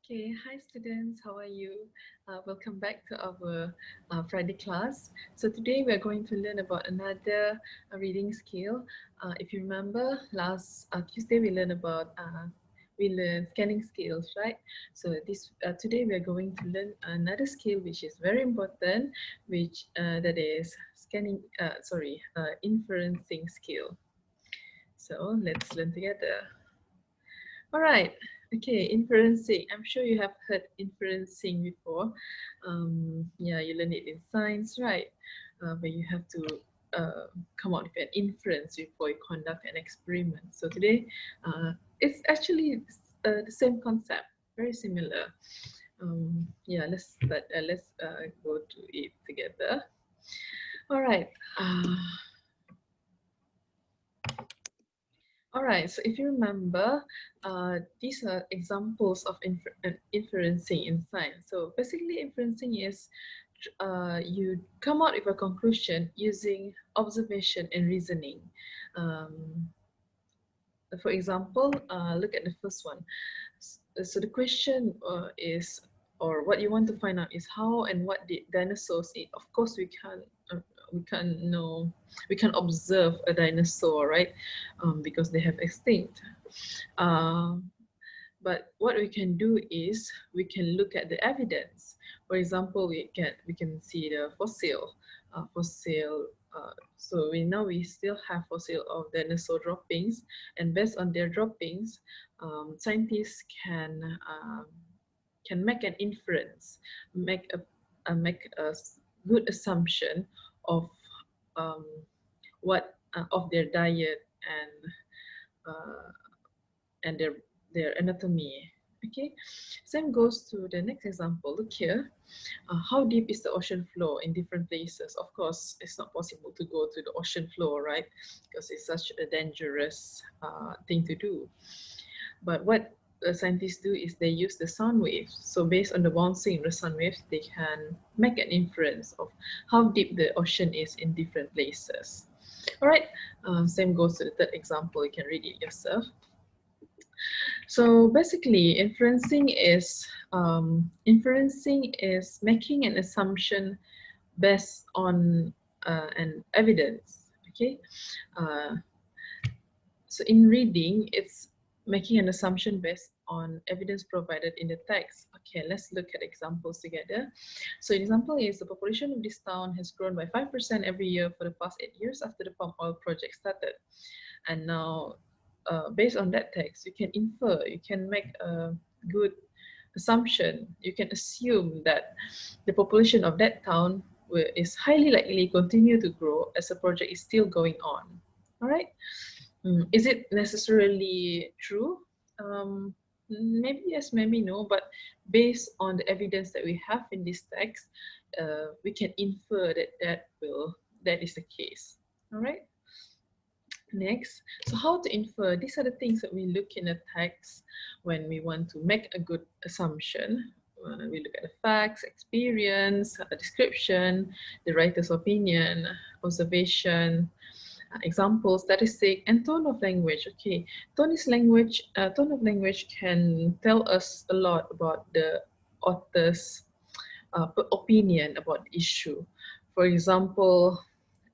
Okay, hi students, how are you? Welcome back to our Friday class. So today we are going to learn about another reading skill. If you remember, last Tuesday we learned scanning skills, right? So this today we are going to learn another skill which is very important, which that is inferencing skill. So let's learn together. All right. Okay, inferencing. I'm sure you have heard inferencing before. Yeah, you learn it in science, right? Where you have to come out with an inference before you conduct an experiment. So today, it's actually the same concept, very similar. Yeah, let's go to it together. All right. All right, so if you remember, these are examples of inferencing in science. So basically, inferencing is you come out with a conclusion using observation and reasoning. Um, for example, look at the first one. So the question is, or what you want to find out is how and what did dinosaurs eat. Of course, we can't know, we can observe a dinosaur, right? Because they have extinct. Um, but what we can do is we can look at the evidence. For example, we can see the fossil. So we still have fossil of dinosaur droppings, and based on their droppings, scientists can make an inference, make a good assumption of um, what of their diet uh, and their anatomy. Okay, same goes to the next example. Look here. How deep is the ocean floor in different places? Of course, it's not possible to go to the ocean floor, right? Because it's such a dangerous thing to do. But what the scientists do is they use the sound waves. So based on the bouncing of the sound waves, they can make an inference of how deep the ocean is in different places. All right, same goes to the third example. You can read it yourself. So basically, inferencing is making an assumption based on an evidence. Okay, uh, so in reading, it's making an assumption based on evidence provided in the text. Okay, let's look at examples together. So example is the population of this town has grown by 5% every year for the past 8 years after the palm oil project started. And now, based on that text, you can infer, you can make a good assumption. You can assume that the population of that town is highly likely continue to grow as the project is still going on. All right. Is it necessarily true? Maybe yes, maybe no, but based on the evidence that we have in this text, we can infer that is the case. All right. Next, so how to infer? These are the things that we look in a text when we want to make a good assumption. We look at the facts, experience, description, the writer's opinion, observation, example, statistic, and tone of language. Okay, tone of language can tell us a lot about the author's opinion about the issue. For example,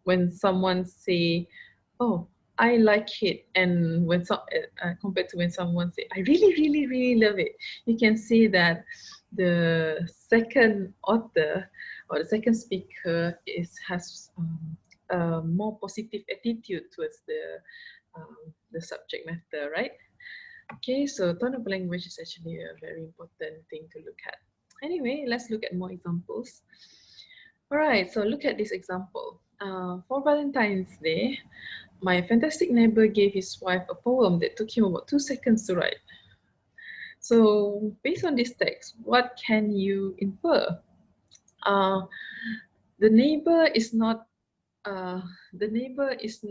when someone say, "Oh, I like it," and compared to when someone say, "I really, really, really love it," you can see that the second author or the second speaker has a more positive attitude towards the subject matter, right? Okay, so tone of language is actually a very important thing to look at. Anyway, let's look at more examples. All right, so look at this example. For Valentine's Day, my fantastic neighbor gave his wife a poem that took him about 2 seconds to write. So, based on this text, what can you infer? Uh, the neighbor is not the neighbor is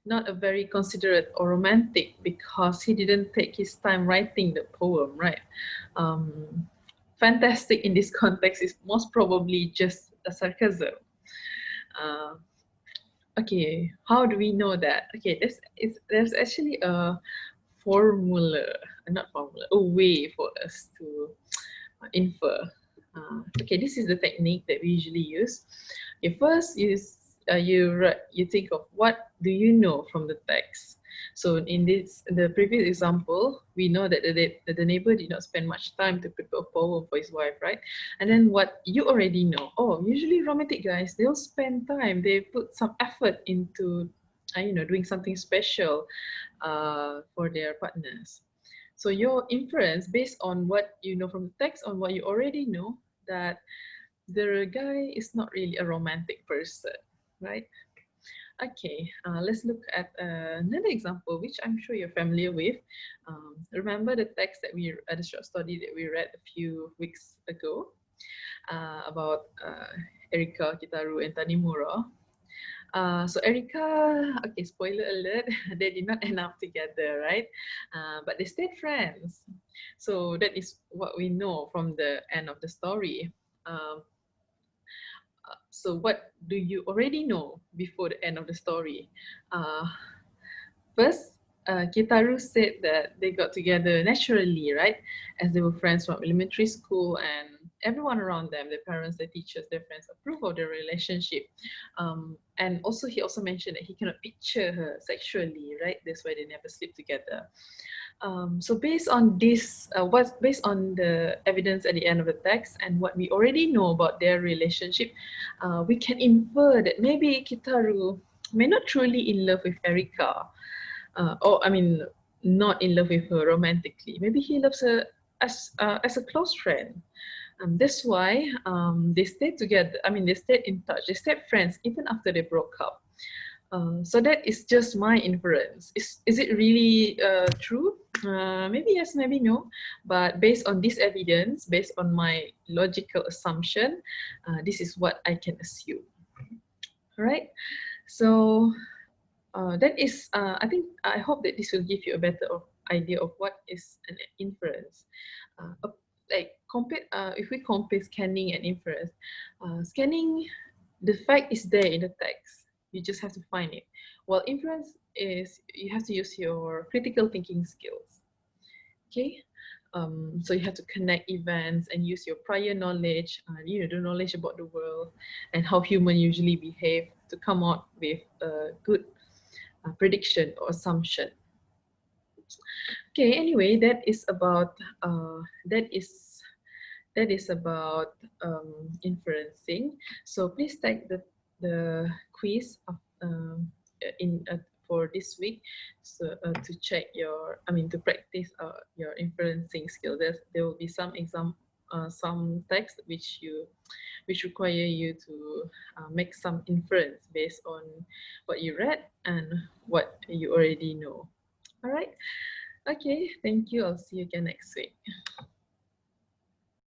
not a very considerate or romantic because he didn't take his time writing the poem, right? Um, fantastic in this context is most probably just a sarcasm. Uh, okay, how do we know that? Okay, there's actually a formula, not formula, a way for us to infer. Okay, this is the technique that we usually use. Okay, first you think of what do you know from the text. So in the previous example, we know that the neighbor did not spend much time to prepare a poem for his wife, right? And then what you already know. Oh, usually romantic guys, they'll spend time. They put some effort into, doing something special for their partners. So your inference based on what you know from the text, on what you already know, that the guy is not really a romantic person, right? Okay, let's look at another example, which I'm sure you're familiar with. Remember the text that the short story that we read a few weeks ago about Erika, Kitaru, and Tanimura. So Erika, okay, spoiler alert, they did not end up together, right? But they stayed friends. So that is what we know from the end of the story. Um, so what do you already know before the end of the story? Uh, First, Kitaru said that they got together naturally, right? As they were friends from elementary school, and everyone around them, their parents, their teachers, their friends, approve of their relationship. And also, he also mentioned that he cannot picture her sexually, right? That's why they never sleep together. So based on this, what's based on the evidence at the end of the text and what we already know about their relationship, we can infer that maybe Kitaru may not truly in love with Erika, or I mean, not in love with her romantically. Maybe he loves her as a close friend. That's why they stayed together. I mean, they stayed in touch. They stayed friends even after they broke up. So that is just my inference. Is it really true? Maybe yes, maybe no. But based on this evidence, based on my logical assumption, this is what I can assume. All right. So that is, I hope that this will give you a better idea of what is an inference. If we compare scanning and inference, scanning, the fact is there in the text. You just have to find it. While inference is, you have to use your critical thinking skills. Okay. So you have to connect events and use your prior knowledge, the knowledge about the world and how humans usually behave to come out with a good prediction or assumption. Okay, anyway, that is about inferencing. So please take the quiz in for this week, so to check to practice your inferencing skill. There will be some text which require you to make some inference based on what you read and what you already know. All right. Okay. Thank you. I'll see you again next week.